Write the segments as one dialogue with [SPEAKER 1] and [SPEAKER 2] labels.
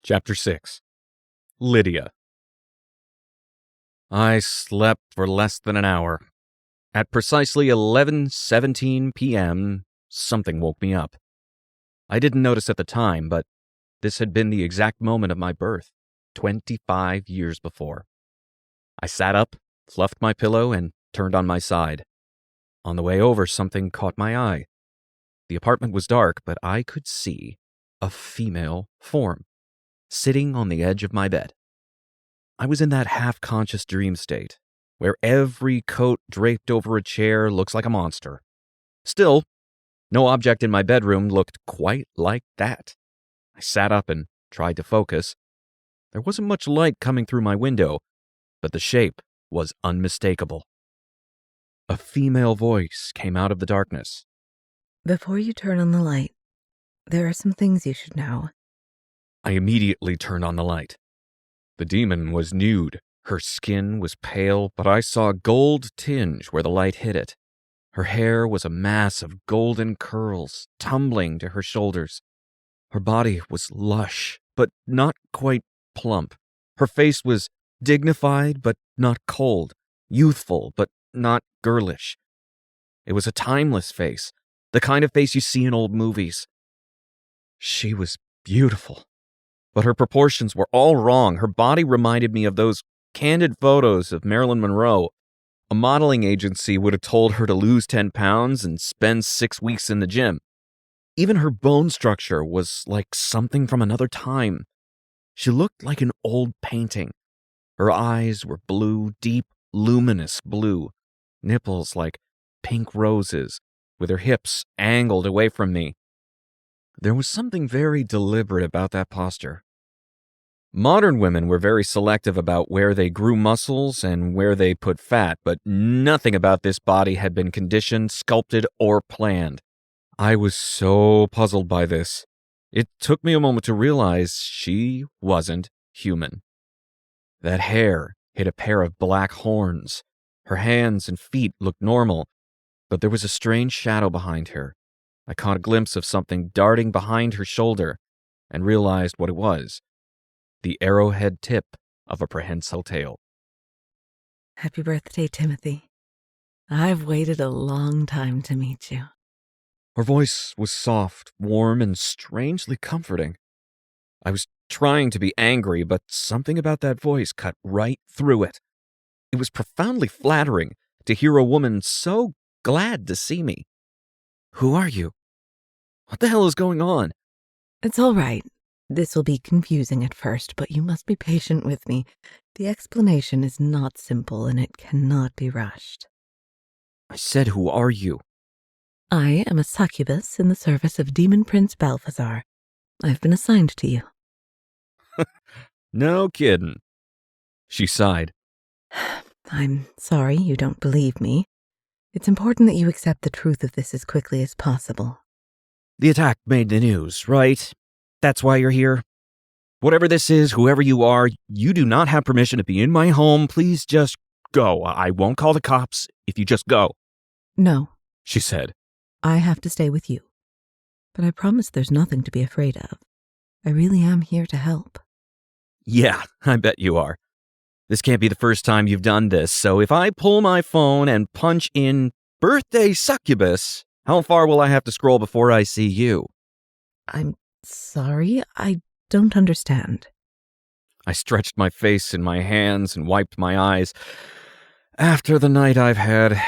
[SPEAKER 1] Chapter 6. Lydia. I slept for less than an hour. At precisely 11:17 p.m., something woke me up. I didn't notice at the time, but this had been the exact moment of my birth, 25 years before. I sat up, fluffed my pillow, and turned on my side. On the way over, something caught my eye. The apartment was dark, but I could see a female form sitting on the edge of my bed. I was in that half-conscious dream state, where every coat draped over a chair looks like a monster. Still, no object in my bedroom looked quite like that. I sat up and tried to focus. There wasn't much light coming through my window, but the shape was unmistakable. A female voice came out of the darkness.
[SPEAKER 2] Before you turn on the light, there are some things you should know.
[SPEAKER 1] I immediately turned on the light. The demon was nude. Her skin was pale, but I saw a gold tinge where the light hit it. Her hair was a mass of golden curls tumbling to her shoulders. Her body was lush, but not quite plump. Her face was dignified, but not cold, youthful, but not girlish. It was a timeless face, the kind of face you see in old movies. She was beautiful, but her proportions were all wrong. Her body reminded me of those candid photos of Marilyn Monroe. A modeling agency would have told her to lose 10 pounds and spend 6 weeks in the gym. Even her bone structure was like something from another time. She looked like an old painting. Her eyes were blue, deep, luminous blue, nipples like pink roses, with her hips angled away from me. There was something very deliberate about that posture. Modern women were very selective about where they grew muscles and where they put fat, but nothing about this body had been conditioned, sculpted, or planned. I was so puzzled by this. It took me a moment to realize she wasn't human. That hair hid a pair of black horns. Her hands and feet looked normal, but there was a strange shadow behind her. I caught a glimpse of something darting behind her shoulder and realized what it was. The arrowhead tip of a prehensile tail.
[SPEAKER 2] Happy birthday, Timothy. I've waited a long time to meet you.
[SPEAKER 1] Her voice was soft, warm, and strangely comforting. I was trying to be angry, but something about that voice cut right through it. It was profoundly flattering to hear a woman so glad to see me. Who are you? What the hell is going on?
[SPEAKER 2] It's all right. This will be confusing at first, but you must be patient with me. The explanation is not simple and it cannot be rushed.
[SPEAKER 1] I said, who are you?
[SPEAKER 2] I am a succubus in the service of Demon Prince Balthazar. I've been assigned to you.
[SPEAKER 1] No kidding. She sighed.
[SPEAKER 2] I'm sorry you don't believe me. It's important that you accept the truth of this as quickly as possible.
[SPEAKER 1] The attack made the news, right? That's why you're here? Whatever this is, whoever you are, you do not have permission to be in my home. Please just go. I won't call the cops if you just go.
[SPEAKER 2] No,
[SPEAKER 1] She said.
[SPEAKER 2] I have to stay with you. But I promise there's nothing to be afraid of. I really am here to help.
[SPEAKER 1] Yeah, I bet you are. This can't be the first time you've done this, so if I pull my phone and punch in birthday succubus, how far will I have to scroll before I see you?
[SPEAKER 2] I'm sorry, I don't understand.
[SPEAKER 1] I stretched my face in my hands and wiped my eyes. After the night I've had,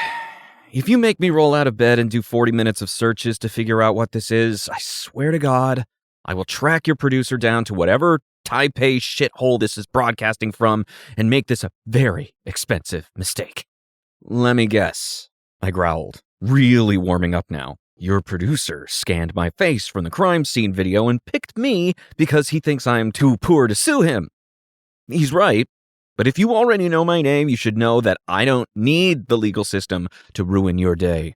[SPEAKER 1] if you make me roll out of bed and do 40 minutes of searches to figure out what this is, I swear to God, I will track your producer down to whatever Taipei shithole this is broadcasting from and make this a very expensive mistake. Let me guess, I growled, really warming up now. Your producer scanned my face from the crime scene video and picked me because he thinks I'm too poor to sue him. He's right, but if you already know my name, you should know that I don't need the legal system to ruin your day.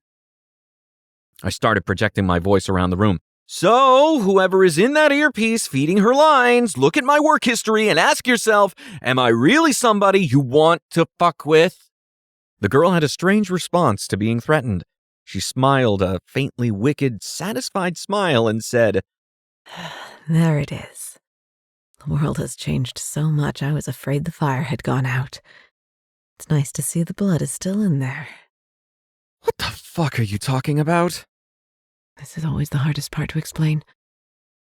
[SPEAKER 1] I started projecting my voice around the room. So, whoever is in that earpiece feeding her lines, look at my work history and ask yourself, am I really somebody you want to fuck with? The girl had a strange response to being threatened. She smiled a faintly wicked, satisfied smile and said,
[SPEAKER 2] There it is. The world has changed so much, I was afraid the fire had gone out. It's nice to see the blood is still in there.
[SPEAKER 1] What the fuck are you talking about?
[SPEAKER 2] This is always the hardest part to explain.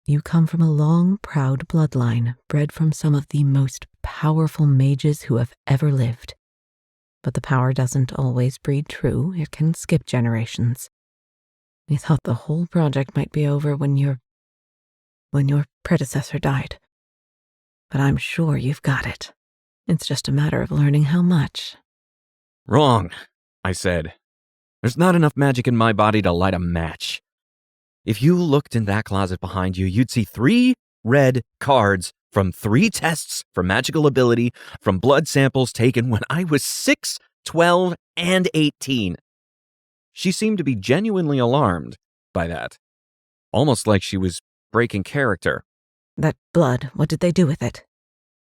[SPEAKER 2] You come from a long, proud bloodline, bred from some of the most powerful mages who have ever lived. But the power doesn't always breed true, it can skip generations. We thought the whole project might be over when your predecessor died. But I'm sure you've got it. It's just a matter of learning how much.
[SPEAKER 1] Wrong, I said. There's not enough magic in my body to light a match. If you looked in that closet behind you, you'd see 3 red cards from 3 tests for magical ability from blood samples taken when I was 6, 12, and 18. She seemed to be genuinely alarmed by that. Almost like she was breaking character.
[SPEAKER 2] That blood, what did they do with it?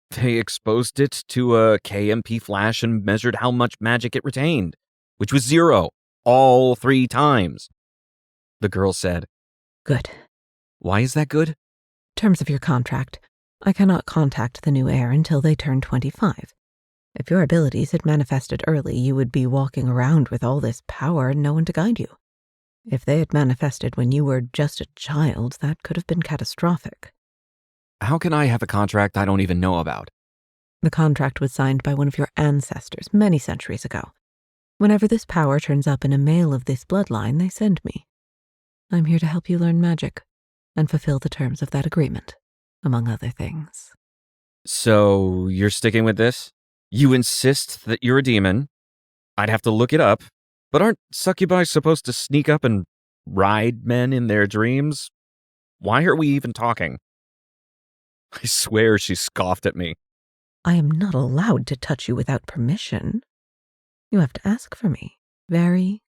[SPEAKER 1] They exposed it to a KMP flash and measured how much magic it retained, which was 0, all 3 times. The girl said,
[SPEAKER 2] Good.
[SPEAKER 1] Why is that good?
[SPEAKER 2] Terms of your contract. I cannot contact the new heir until they turn 25. If your abilities had manifested early, you would be walking around with all this power and no one to guide you. If they had manifested when you were just a child, that could have been catastrophic.
[SPEAKER 1] How can I have a contract I don't even know about?
[SPEAKER 2] The contract was signed by one of your ancestors many centuries ago. Whenever this power turns up in a male of this bloodline, they send me. I'm here to help you learn magic and fulfill the terms of that agreement, among other things.
[SPEAKER 1] So, you're sticking with this? You insist that you're a demon? I'd have to look it up, but aren't succubi supposed to sneak up and ride men in their dreams? Why are we even talking? I swear she scoffed at me.
[SPEAKER 2] I am not allowed to touch you without permission. You have to ask for me, very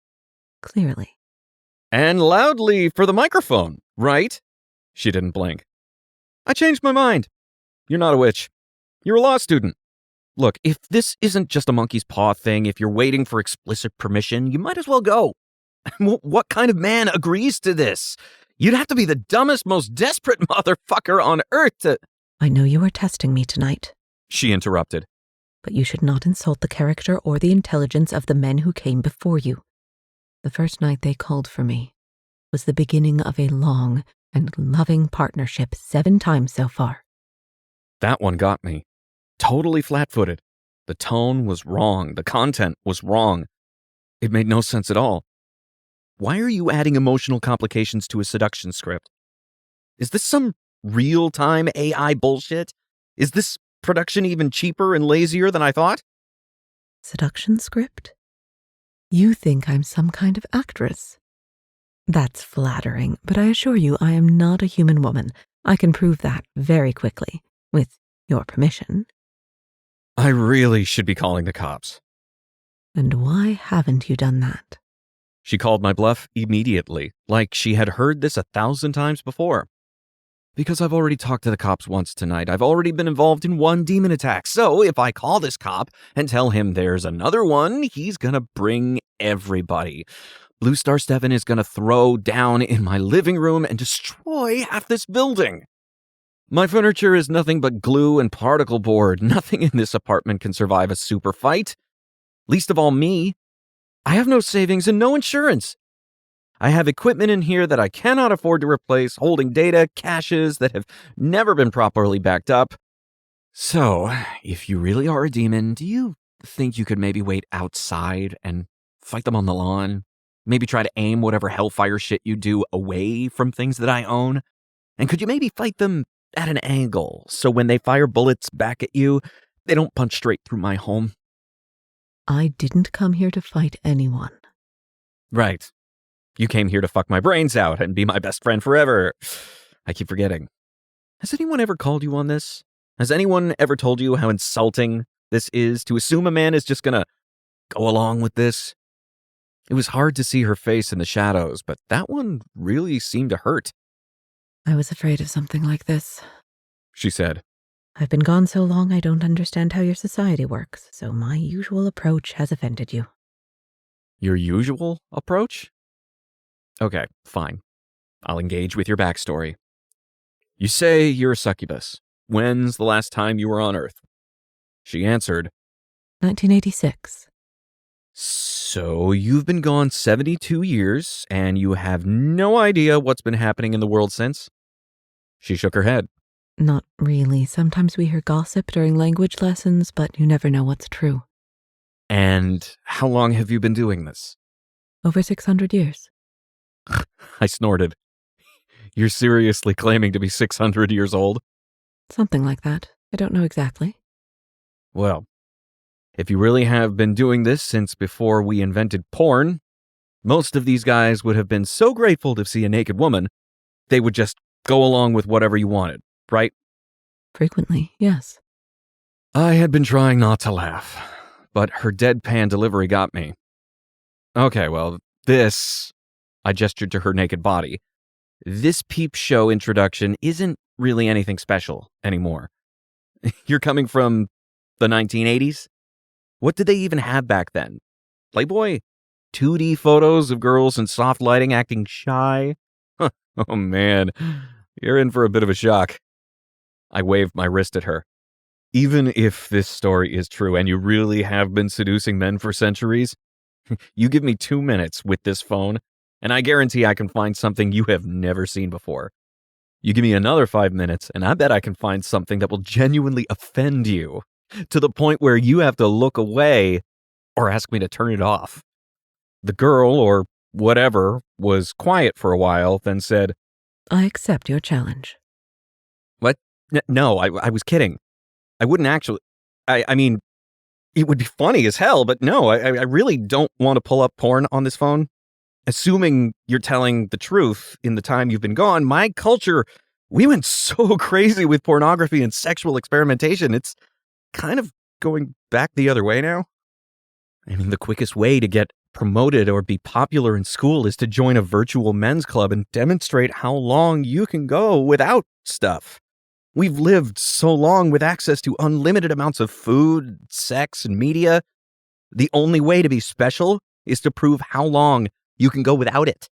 [SPEAKER 2] clearly.
[SPEAKER 1] And loudly for the microphone, right? She didn't blink. I changed my mind. You're not a witch. You're a law student. Look, if this isn't just a monkey's paw thing, if you're waiting for explicit permission, you might as well go. What kind of man agrees to this? You'd have to be the dumbest, most desperate motherfucker on earth to...
[SPEAKER 2] I know you are testing me tonight,
[SPEAKER 1] she interrupted.
[SPEAKER 2] But you should not insult the character or the intelligence of the men who came before you. The first night they called for me was the beginning of a long and loving partnership 7 times so far.
[SPEAKER 1] That one got me. Totally flat-footed. The tone was wrong. The content was wrong. It made no sense at all. Why are you adding emotional complications to a seduction script? Is this some real-time AI bullshit? Is this production even cheaper and lazier than I thought?
[SPEAKER 2] Seduction script? You think I'm some kind of actress. That's flattering, but I assure you I am not a human woman. I can prove that very quickly, with your permission.
[SPEAKER 1] I really should be calling the cops.
[SPEAKER 2] And why haven't you done that?
[SPEAKER 1] She called my bluff immediately, like she had heard this 1,000 times before. Because I've already talked to the cops once tonight. I've already been involved in 1 demon attack. So if I call this cop and tell him there's another one, he's gonna bring everybody. Blue Star Stefan is gonna throw down in my living room and destroy half this building. My furniture is nothing but glue and particle board. Nothing in this apartment can survive a super fight. Least of all me. I have no savings and no insurance. I have equipment in here that I cannot afford to replace, holding data, caches that have never been properly backed up. So, if you really are a demon, do you think you could maybe wait outside and fight them on the lawn? Maybe try to aim whatever hellfire shit you do away from things that I own? And could you maybe fight them at an angle, so when they fire bullets back at you, they don't punch straight through my home?
[SPEAKER 2] I didn't come here to fight anyone.
[SPEAKER 1] Right. You came here to fuck my brains out and be my best friend forever. I keep forgetting. Has anyone ever called you on this? Has anyone ever told you how insulting this is, to assume a man is just gonna go along with this? It was hard to see her face in the shadows, but that one really seemed to hurt.
[SPEAKER 2] I was afraid of something like this,
[SPEAKER 1] she said.
[SPEAKER 2] I've been gone so long I don't understand how your society works, so my usual approach has offended you.
[SPEAKER 1] Your usual approach? Okay, fine. I'll engage with your backstory. You say you're a succubus. when's the last time you were on Earth? She answered,
[SPEAKER 2] 1986.
[SPEAKER 1] So you've been gone 72 years, and you have no idea what's been happening in the world since? She shook her head.
[SPEAKER 2] Not really. Sometimes we hear gossip during language lessons, but you never know what's true.
[SPEAKER 1] And how long have you been doing this?
[SPEAKER 2] Over 600 years.
[SPEAKER 1] I snorted. You're seriously claiming to be 600 years old?
[SPEAKER 2] Something like that. I don't know exactly.
[SPEAKER 1] Well, if you really have been doing this since before we invented porn, most of these guys would have been so grateful to see a naked woman, they would just go along with whatever you wanted, right?
[SPEAKER 2] Frequently, yes.
[SPEAKER 1] I had been trying not to laugh, but her deadpan delivery got me. Okay, well, I gestured to her naked body. This peep show introduction isn't really anything special anymore. You're coming from the 1980s? What did they even have back then? Playboy? 2D photos of girls in soft lighting acting shy? Oh man, you're in for a bit of a shock. I waved my wrist at her. Even if this story is true and you really have been seducing men for centuries, you give me 2 minutes with this phone, and I guarantee I can find something you have never seen before. You give me another 5 minutes, and I bet I can find something that will genuinely offend you, to the point where you have to look away or ask me to turn it off. The girl, or whatever, was quiet for a while, then said,
[SPEAKER 2] I accept your challenge.
[SPEAKER 1] What? No, I was kidding. I wouldn't actually. I mean, it would be funny as hell, but no, I really don't want to pull up porn on this phone. Assuming you're telling the truth in the time you've been gone, my culture, we went so crazy with pornography and sexual experimentation. It's kind of going back the other way now. I mean, the quickest way to get promoted or be popular in school is to join a virtual men's club and demonstrate how long you can go without stuff. We've lived so long with access to unlimited amounts of food, sex, and media. The only way to be special is to prove how long you can go without it.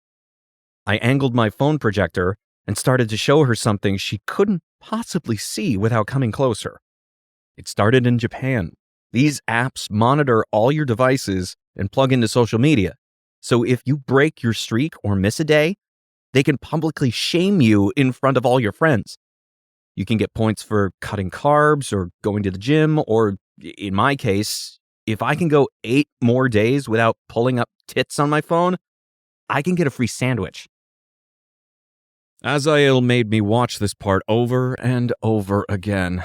[SPEAKER 1] I angled my phone projector and started to show her something she couldn't possibly see without coming closer. It started in Japan. These apps monitor all your devices and plug into social media. So if you break your streak or miss a day, they can publicly shame you in front of all your friends. You can get points for cutting carbs or going to the gym, or in my case, if I can go 8 more days without pulling up tits on my phone, I can get a free sandwich. Azael made me watch this part over and over again.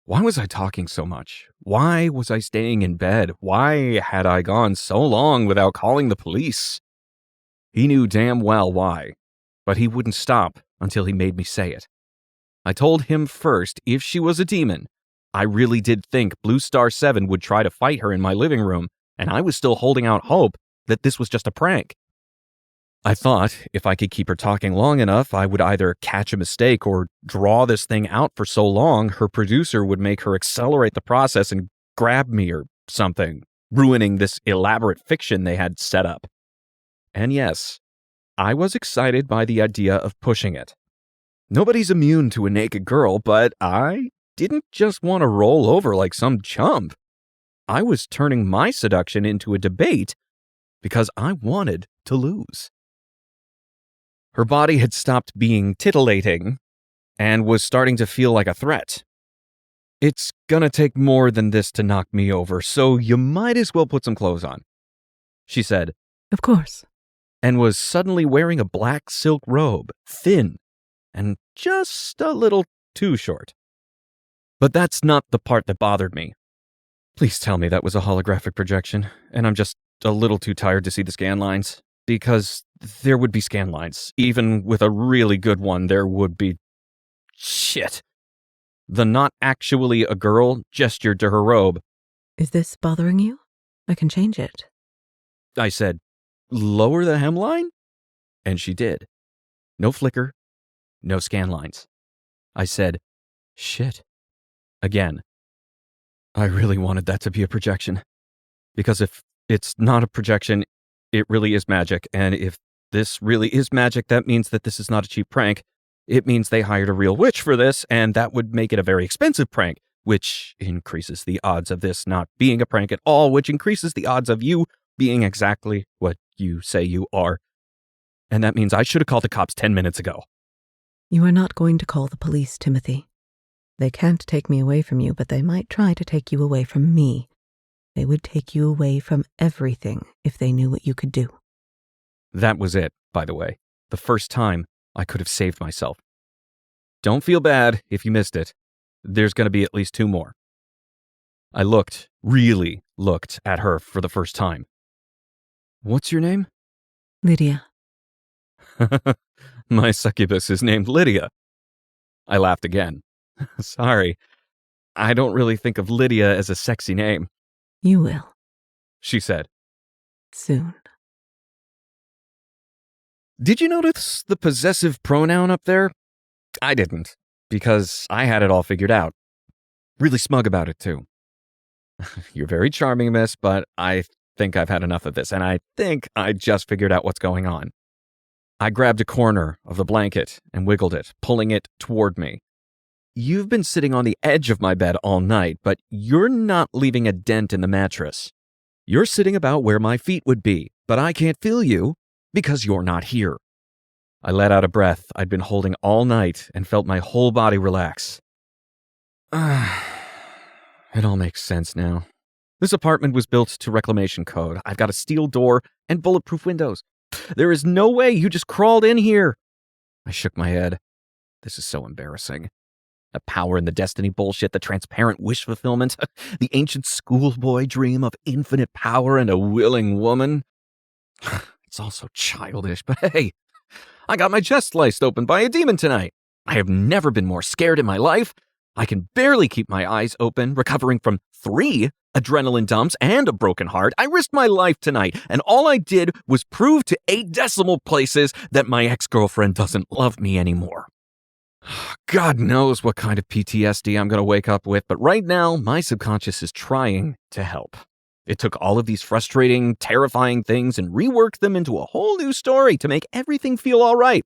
[SPEAKER 1] Why was I talking so much? Why was I staying in bed? Why had I gone so long without calling the police? He knew damn well why, but he wouldn't stop until he made me say it. I told him first if she was a demon. I really did think Blue Star 7 would try to fight her in my living room, and I was still holding out hope that this was just a prank. I thought if I could keep her talking long enough, I would either catch a mistake or draw this thing out for so long her producer would make her accelerate the process and grab me or something, ruining this elaborate fiction they had set up. And yes, I was excited by the idea of pushing it. Nobody's immune to a naked girl, but I didn't just want to roll over like some chump. I was turning my seduction into a debate because I wanted to lose. Her body had stopped being titillating and was starting to feel like a threat. It's gonna take more than this to knock me over, so you might as well put some clothes on, she said.
[SPEAKER 2] Of course.
[SPEAKER 1] And was suddenly wearing a black silk robe, thin, and just a little too short. But that's not the part that bothered me. Please tell me that was a holographic projection, and I'm just a little too tired to see the scan lines. Because there would be scan lines. Even with a really good one, there would be... Shit. The not actually a girl gestured to her robe.
[SPEAKER 2] Is this bothering you? I can change it.
[SPEAKER 1] I said, lower the hemline? And she did. No flicker, no scan lines. I said, shit. Again. I really wanted that to be a projection. Because if it's not a projection, it really is magic, and if this really is magic, that means that this is not a cheap prank, It means they hired a real witch for this, and that would make it a very expensive prank, which increases the odds of this not being a prank at all, which increases the odds of you being exactly what you say you are. And that means I should have called the cops 10 minutes ago.
[SPEAKER 2] You are not going to call the police, Timothy. They can't take me away from you, but they might try to take you away from me. They would take you away from everything if they knew what you could do.
[SPEAKER 1] That was it, by the way. The first time I could have saved myself. Don't feel bad if you missed it. There's going to be at least 2 more. I really looked at her for the first time. What's your name?
[SPEAKER 2] Lydia.
[SPEAKER 1] My succubus is named Lydia. I laughed again. Sorry, I don't really think of Lydia as a sexy name.
[SPEAKER 2] You will.
[SPEAKER 1] She said.
[SPEAKER 2] Soon.
[SPEAKER 1] Did you notice the possessive pronoun up there? I didn't, because I had it all figured out. Really smug about it, too. You're very charming, miss, but I think I've had enough of this, and I think I just figured out what's going on. I grabbed a corner of the blanket and wiggled it, pulling it toward me. You've been sitting on the edge of my bed all night, but you're not leaving a dent in the mattress. You're sitting about where my feet would be, but I can't feel you because you're not here. I let out a breath I'd been holding all night and felt my whole body relax. It all makes sense now. This apartment was built to reclamation code. I've got a steel door and bulletproof windows. There is no way you just crawled in here. I shook my head. This is so embarrassing. The power and the destiny bullshit, the transparent wish fulfillment, the ancient schoolboy dream of infinite power and a willing woman. It's all so childish, but hey, I got my chest sliced open by a demon tonight. I have never been more scared in my life. I can barely keep my eyes open, recovering from 3 adrenaline dumps and a broken heart. I risked my life tonight, and all I did was prove to 8 decimal places that my ex-girlfriend doesn't love me anymore. God knows what kind of PTSD I'm going to wake up with, but right now, my subconscious is trying to help. It took all of these frustrating, terrifying things and reworked them into a whole new story to make everything feel all right.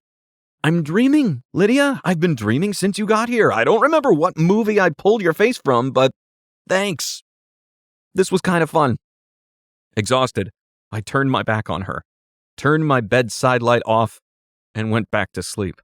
[SPEAKER 1] I'm dreaming, Lydia. I've been dreaming since you got here. I don't remember what movie I pulled your face from, but thanks. This was kind of fun. Exhausted, I turned my back on her, turned my bedside light off, and went back to sleep.